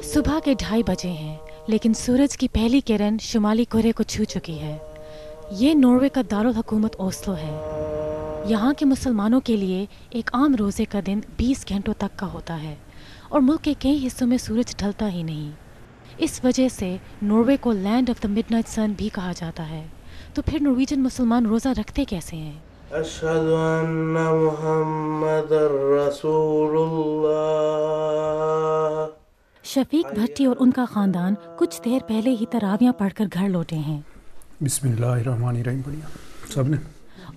सुबह के 2:30 बजे हैं, लेकिन सूरज की पहली किरण शुमाली कोरे को छू चुकी है। ये नॉर्वे का दारुल हुकूमत ओस्लो है। यहाँ के मुसलमानों के लिए एक आम रोज़े का दिन 20 घंटों तक का होता है और मुल्क के कई हिस्सों में सूरज ढलता ही नहीं। इस वजह से नॉर्वे को लैंड ऑफ द मिडनाइट सन भी कहा जाता है। तो फिर नॉर्वेजियन मुसलमान रोज़ा रखते कैसे हैं? अशहदु अन्ना मुहम्मदर रसूलुल्लाह। शफीक भट्टी और उनका ख़ानदान कुछ देर पहले ही तरावियाँ पढ़कर घर लौटे हैं। बिस्मिल्लाहिर्रहमानिर्रहीम पढ़िया सबने,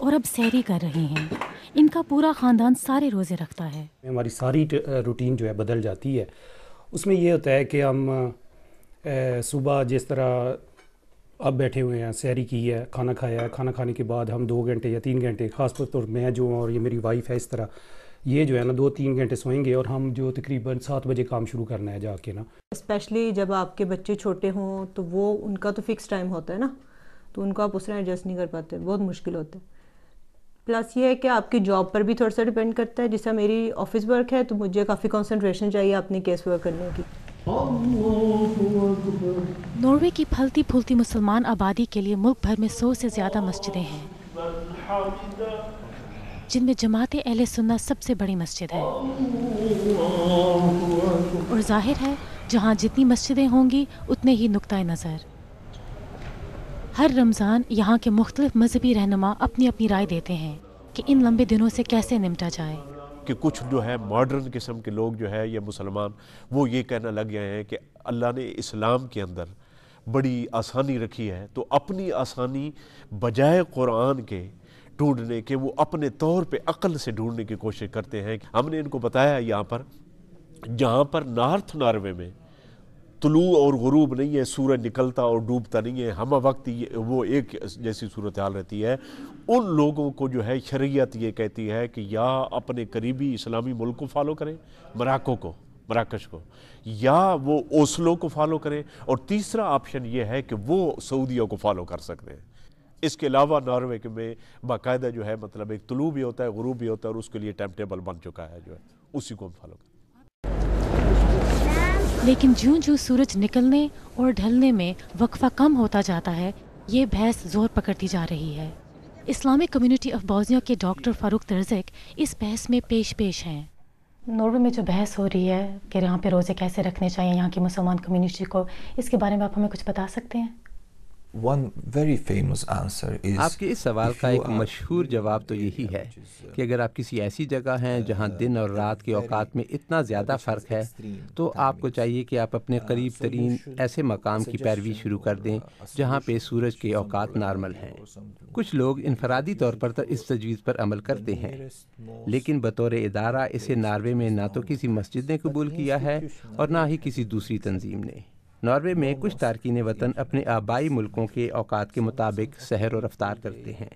और अब सैरी कर रहे हैं। इनका पूरा ख़ानदान सारे रोज़े रखता है। हमारी सारी रूटीन जो है बदल जाती है। उसमें ये होता है कि हम सुबह जिस तरह अब बैठे हुए हैं, सैरी की है, खाना खाया है, खाना खाने के बाद हम 2 घंटे या 3 घंटे, ख़ास तौर पर मैं जो हूँ और ये मेरी वाइफ है, इस तरह ये जो है ना 2-3 घंटे सोएंगे और हम जो तकरीबन 7 बजे काम शुरू करना है जाके ना। स्पेशली जब आपके बच्चे छोटे हों तो वो उनका तो फिक्स टाइम होता है ना, तो उनको आप उस तरह एडजस्ट नहीं कर पाते, बहुत मुश्किल होता है। प्लस ये है कि आपकी जॉब पर भी थोड़ा सा डिपेंड करता है। जैसा मेरी ऑफिस वर्क है तो मुझे काफ़ी कंसंट्रेशन चाहिए अपनी केस वर्क करने की। नॉर्वे की फलती फूलती मुसलमान आबादी के लिए मुल्क भर में 100 से ज़्यादा मस्जिदें हैं, जिनमें जमात अहले सुन्नत सबसे बड़ी मस्जिद है। और जाहिर है जहाँ जितनी मस्जिदें होंगी उतने ही नुक्ता नज़र। हर रमज़ान यहाँ के मुख्तलिफ मजहबी रहनुमा अपनी अपनी राय देते हैं कि इन लंबे दिनों से कैसे निपटा जाए। कि कुछ जो है मॉडर्न किस्म के लोग जो है ये मुसलमान, वो ये कहना लग गए हैं कि अल्लाह ने इस्लाम के अंदर बड़ी आसानी रखी है, तो अपनी आसानी बजाय कुरान के ढूंढने के वो अपने तौर पे अक्ल से ढूंढने की कोशिश करते हैं। हमने इनको बताया यहाँ पर, जहाँ पर नॉर्थ नॉर्वे में तुलू और गुरूब नहीं है, सूरज निकलता और डूबता नहीं है, हम वक्त वो एक जैसी सूरत हाल रहती है, उन लोगों को जो है शरीयत ये कहती है कि या अपने करीबी इस्लामी मुल्क को फॉलो करें, मराकश को, या वो ओस्लो को फॉलो करें, और तीसरा ऑप्शन ये है कि वो सऊदियों को फॉलो कर सकते हैं। इसके अलावा नॉर्वे के में बाकायदा जो है मतलब एक तुलू भी होता है, गुरूब भी होता है, और उसके लिए टाइम टेबल बन चुका है, जो है उसी को हम फॉलो करें। लेकिन ज्यों-ज्यों सूरज निकलने और ढलने में वक्फा कम होता जाता है, ये बहस जोर पकड़ती जा रही है। इस्लामिक कम्युनिटी ऑफ बोस्निया के डॉक्टर फारूक तरजिक इस बहस में पेश हैं। नॉर्वे में जो बहस हो रही है कि यहाँ पे रोज़े कैसे रखने चाहिए यहाँ की मुसलमान कम्युनिटी को, इसके बारे में आप हमें कुछ बता सकते हैं? आपके इस सवाल का एक मशहूर जवाब तो यही है कि अगर आप किसी ऐसी जगह हैं जहां दिन और रात के औकात में इतना ज़्यादा फ़र्क है, तो आपको चाहिए कि आप अपने करीब तरीन ऐसे मकाम की पैरवी शुरू कर दें जहां पे सूरज के औकात नॉर्मल हैं। कुछ लोग इनफरादी तौर पर इस तजवीज़ पर अमल करते हैं, लेकिन बतौर इदारा इसे नॉर्वे में ना तो किसी मस्जिद ने कबूल किया है और ना ही किसी दूसरी तंजीम ने। नॉर्वे में कुछ तारकीन वतन अपने आबाई मुल्कों के औकात के मुताबिक सहर और अफ्तार करते हैं।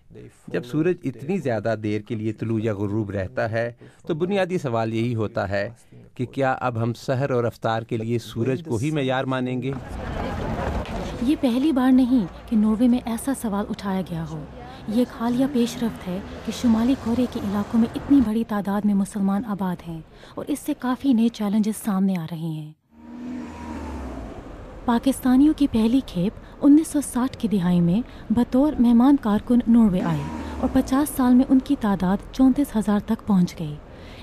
जब सूरज इतनी ज़्यादा देर के लिए तुलू या गुरूब रहता है तो बुनियादी सवाल यही होता है कि क्या अब हम सहर और अफ्तार के लिए सूरज को ही मेयार मानेंगे? ये पहली बार नहीं कि नॉर्वे में ऐसा सवाल उठाया गया हो। ये एक हालिया पेशरफ्त है कि शुमाली कोरे के इलाकों में इतनी बड़ी तादाद में मुसलमान आबाद हैं और इससे काफ़ी नए चैलेंजेस सामने आ रहे हैं। पाकिस्तानियों की पहली खेप 1960 की दिहाई में बतौर मेहमान कारकुन नॉर्वे आए और 50 साल में उनकी तादाद 34,000 तक पहुंच गई।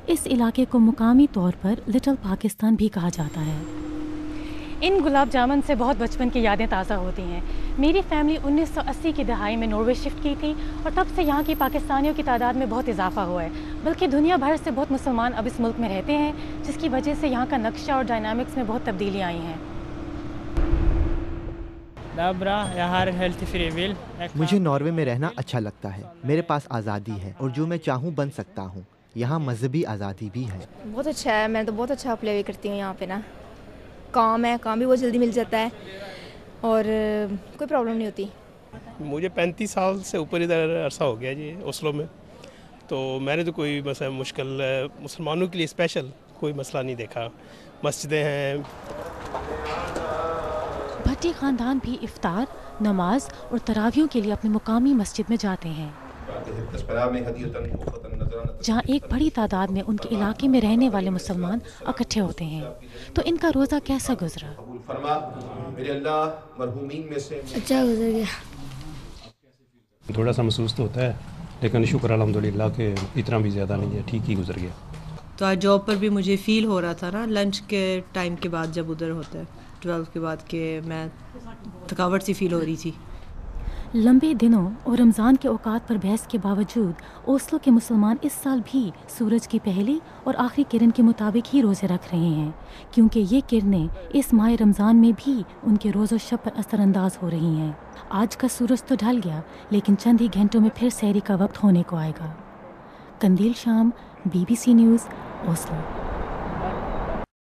इस इलाके को मुकामी तौर पर लिटिल पाकिस्तान भी कहा जाता है। इन गुलाब जामुन से बहुत बचपन की यादें ताज़ा होती हैं। मेरी फैमिली 1980 की दहाई में नॉर्वे शिफ्ट की थी और तब से यहाँ की पाकिस्तानियों की तादाद में बहुत इजाफा हुआ है, बल्कि दुनिया भर से बहुत मुसलमान अब इस मुल्क में रहते हैं, जिसकी वजह से यहाँ का नक्शा और डायनामिक्स में बहुत तब्दीली आई हैं। मुझे नॉर्वे में रहना अच्छा लगता है। मेरे पास आज़ादी है और जो मैं चाहूँ बन सकता हूँ। यहाँ मजहबी आज़ादी भी है। बहुत अच्छा है, मैं तो बहुत अच्छा प्ले करती हूँ यहाँ पे ना। काम भी बहुत जल्दी मिल जाता है और कोई प्रॉब्लम नहीं होती। मुझे 35 साल से ऊपर इधर अरसा हो गया जी ओस्लो में, तो मैंने तो कोई मतलब मुश्किल मुसलमानों के लिए स्पेशल कोई मसला नहीं देखा। मस्जिदें हैं। भट्टी ख़ानदान भी इफ्तार, नमाज और तरावियों के लिए अपनी मुकामी मस्जिद में जाते हैं। जहाँ एक बड़ी तादाद में उनके इलाके में रहने वाले मुसलमान इकट्ठे होते हैं। तो इनका रोज़ा कैसा गुजरा? अच्छा गुजर गया। थोड़ा सा महसूस तो होता है, लेकिन शुक्र अल्हम्दुलिल्लाह कि इतना भी ज़्यादा नहीं है, ठीक ही गुजर गया। तो आज जॉब पर भी मुझे फ़ील हो रहा था ना, लंच के टाइम के बाद जब उधर होता है 12 के बाद, कि मैं थकावट सी फ़ील हो रही थी। लंबे दिनों और रमज़ान के औकात पर बहस के बावजूद ओस्लो के मुसलमान इस साल भी सूरज की पहली और आखिरी किरण के मुताबिक ही रोज़े रख रहे हैं, क्योंकि ये किरणें इस माह रमज़ान में भी उनके रोज़ो शब पर असरअंदाज हो रही हैं। आज का सूरज तो ढल गया, लेकिन चंद ही घंटों में फिर सहरी का वक्त होने को आएगा। कंदील शाम, BBC न्यूज़, ओस्लो।